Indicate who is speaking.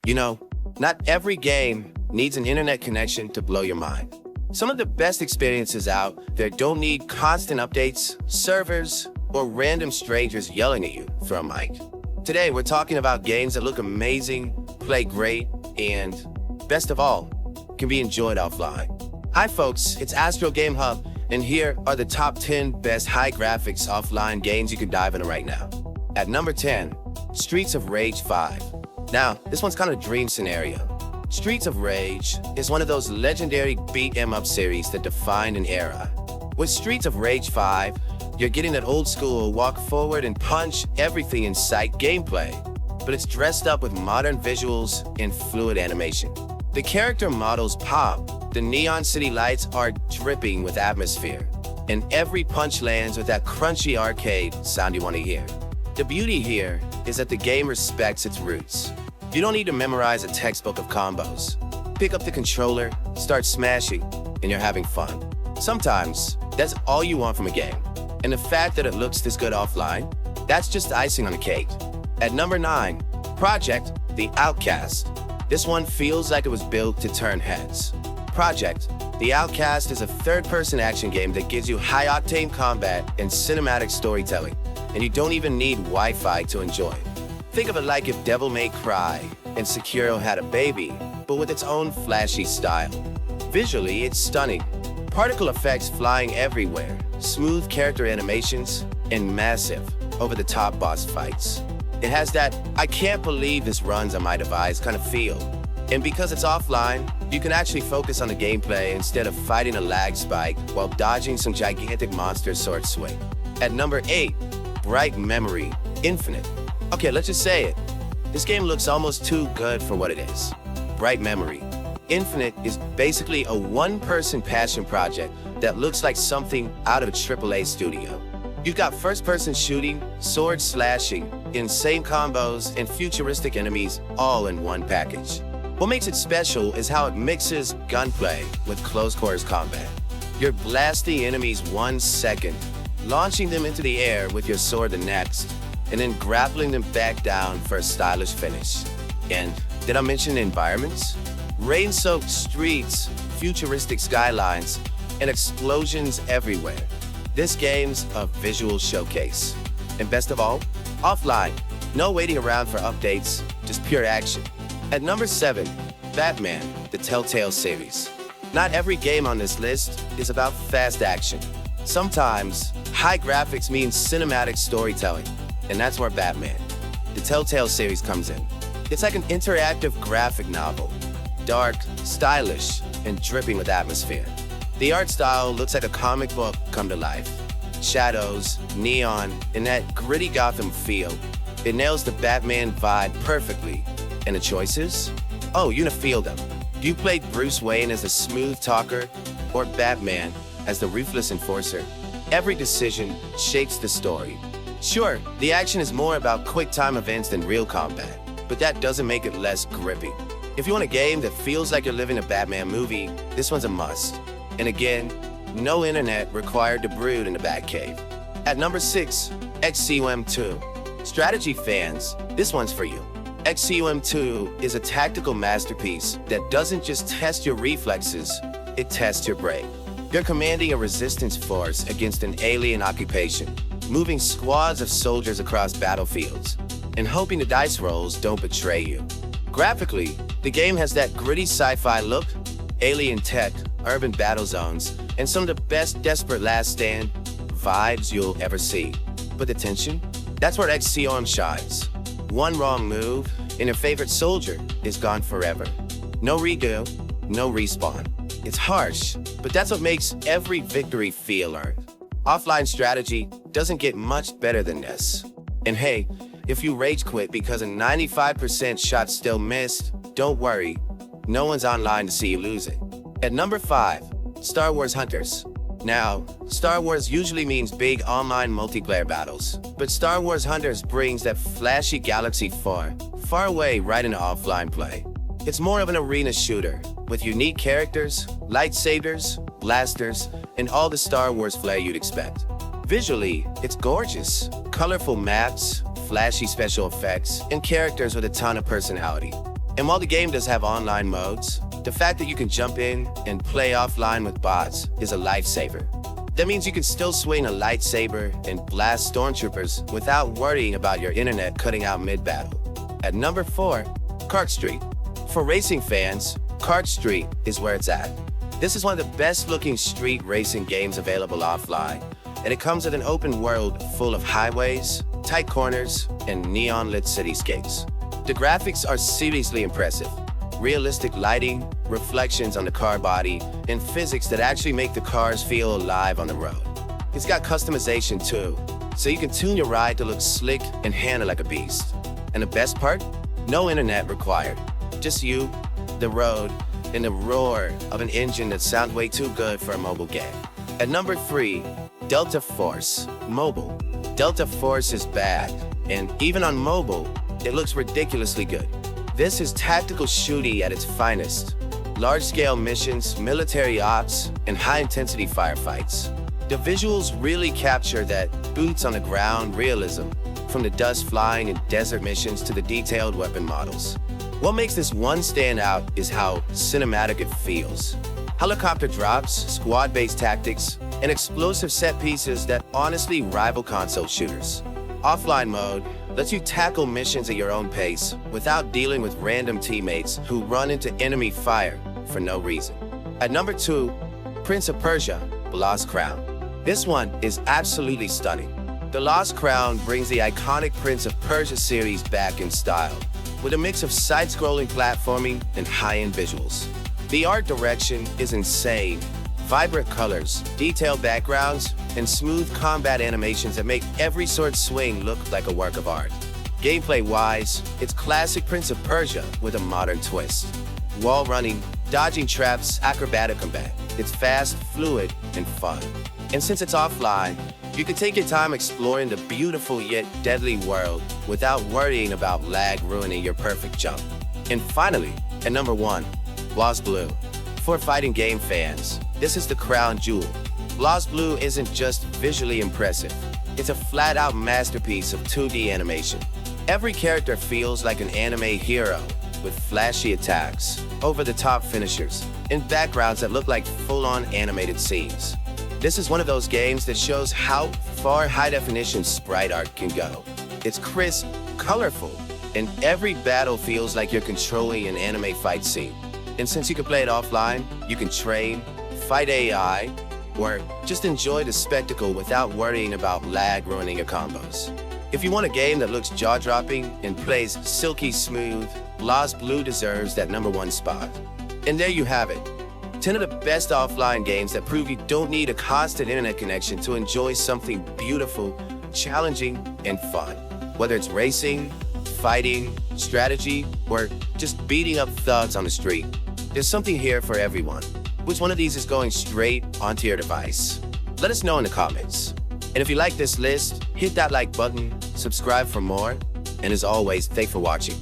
Speaker 1: You know, not every game needs an internet connection to blow your mind. Some of the best experiences out there don't need constant updates, servers, or random strangers yelling at you from a mic. Today, we're talking about games that look amazing, play great, and, best of all, can be enjoyed offline. Hi folks, it's Astro Game Hub, and here are the top 10 best high graphics offline games you can dive into right now. At number 10, Streets of Rage 5. Now, this one's kind of a dream scenario. Streets of Rage is one of those legendary beat-em-up series that defined an era. With Streets of Rage 5, you're getting that old school walk forward and punch everything in sight gameplay, but it's dressed up with modern visuals and fluid animation. The character models pop, the neon city lights are dripping with atmosphere, and every punch lands with that crunchy arcade sound you want to hear. The beauty here is that the game respects its roots. You don't need to memorize a textbook of combos. Pick up the controller, start smashing, and you're having fun. Sometimes, that's all you want from a game. And the fact that it looks this good offline, that's just icing on the cake. At number 9, Project The Outcast. This one feels like it was built to turn heads. Project The Outcast is a third-person action game that gives you high-octane combat and cinematic storytelling, and you don't even need Wi-Fi to enjoy it. Think of it like if Devil May Cry and Sekiro had a baby, but with its own flashy style. Visually, it's stunning. Particle effects flying everywhere, smooth character animations, and massive, over-the-top boss fights. It has that, I can't believe this runs on my device kind of feel. And because it's offline, you can actually focus on the gameplay instead of fighting a lag spike while dodging some gigantic monster sword swing. At number 8, Bright Memory Infinite. Okay, let's just say it. This game looks almost too good for what it is. Bright Memory Infinite is basically a one-person passion project that looks like something out of a AAA studio. You've got first-person shooting, sword slashing, insane combos, and futuristic enemies all in one package. What makes it special is how it mixes gunplay with close-quarters combat. You're blasting enemies 1 second, launching them into the air with your sword the next, and then grappling them back down for a stylish finish. And did I mention environments? Rain-soaked streets, futuristic skylines, and explosions everywhere. This game's a visual showcase. And best of all, offline. No waiting around for updates, just pure action. At number 7, Batman, the Telltale series. Not every game on this list is about fast action. Sometimes, high graphics means cinematic storytelling, and that's where Batman, the Telltale series, comes in. It's like an interactive graphic novel, dark, stylish, and dripping with atmosphere. The art style looks like a comic book come to life. Shadows, neon, and that gritty Gotham feel. It nails the Batman vibe perfectly. And the choices? Oh, you feel them. You played Bruce Wayne as a smooth talker, or Batman as the ruthless enforcer. Every decision shapes the story. Sure, the action is more about quick-time events than real combat, but that doesn't make it less grippy. If you want a game that feels like you're living a Batman movie, this one's a must. And again, no internet required to brood in the Batcave. At number 6, XCOM 2. Strategy fans, this one's for you. XCOM 2 is a tactical masterpiece that doesn't just test your reflexes, it tests your brain. You're commanding a resistance force against an alien occupation, moving squads of soldiers across battlefields, and hoping the dice rolls don't betray you. Graphically, the game has that gritty sci-fi look, alien tech, urban battle zones, and some of the best desperate last stand vibes you'll ever see. But the tension? That's where XCOM shines. One wrong move, and your favorite soldier is gone forever. No redo, no respawn. It's harsh, but that's what makes every victory feel earned. Offline strategy doesn't get much better than this. And hey, if you rage quit because a 95% shot still missed, don't worry. No one's online to see you lose it. At number 5, Star Wars Hunters. Now, Star Wars usually means big online multiplayer battles, but Star Wars Hunters brings that flashy galaxy far, far away right into offline play. It's more of an arena shooter, with unique characters, lightsabers, blasters, and all the Star Wars flair you'd expect. Visually, it's gorgeous. Colorful maps, flashy special effects, and characters with a ton of personality. And while the game does have online modes, the fact that you can jump in and play offline with bots is a lifesaver. That means you can still swing a lightsaber and blast stormtroopers without worrying about your internet cutting out mid-battle. At number 4, CarX Street. For racing fans, CarX Street is where it's at. This is one of the best-looking street racing games available offline, and it comes with an open world full of highways, tight corners, and neon-lit cityscapes. The graphics are seriously impressive. Realistic lighting, reflections on the car body, and physics that actually make the cars feel alive on the road. It's got customization too, so you can tune your ride to look slick and handle like a beast. And the best part? No internet required. Just you, the road, and the roar of an engine that sounds way too good for a mobile game. At number 3, Delta Force Mobile. Delta Force is bad, and even on mobile, it looks ridiculously good. This is tactical shooting at its finest. Large-scale missions, military ops, and high-intensity firefights. The visuals really capture that boots-on-the-ground realism, from the dust flying in desert missions to the detailed weapon models. What makes this one stand out is how cinematic it feels. Helicopter drops, squad-based tactics, and explosive set pieces that honestly rival console shooters. Offline mode lets you tackle missions at your own pace without dealing with random teammates who run into enemy fire for no reason. At number 2, Prince of Persia, The Lost Crown. This one is absolutely stunning. The Lost Crown brings the iconic Prince of Persia series back in style, with a mix of side-scrolling platforming and high-end visuals. The art direction is insane. Vibrant colors, detailed backgrounds, and smooth combat animations that make every sword swing look like a work of art. Gameplay-wise, it's classic Prince of Persia with a modern twist. Wall running, dodging traps, acrobatic combat. It's fast, fluid, and fun. And since it's offline, you can take your time exploring the beautiful yet deadly world without worrying about lag ruining your perfect jump. And finally, at number 1, BlazBlue. For fighting game fans, this is the crown jewel. BlazBlue isn't just visually impressive, it's a flat-out masterpiece of 2D animation. Every character feels like an anime hero, with flashy attacks, over-the-top finishers, and backgrounds that look like full-on animated scenes. This is one of those games that shows how far high-definition sprite art can go. It's crisp, colorful, and every battle feels like you're controlling an anime fight scene. And since you can play it offline, you can train, fight AI, or just enjoy the spectacle without worrying about lag ruining your combos. If you want a game that looks jaw-dropping and plays silky smooth, BlazBlue deserves that number 1 spot. And there you have it. 10 of the best offline games that prove you don't need a constant internet connection to enjoy something beautiful, challenging, and fun. Whether it's racing, fighting, strategy, or just beating up thugs on the street, there's something here for everyone. Which one of these is going straight onto your device? Let us know in the comments. And if you like this list, hit that like button, subscribe for more, and as always, thanks for watching.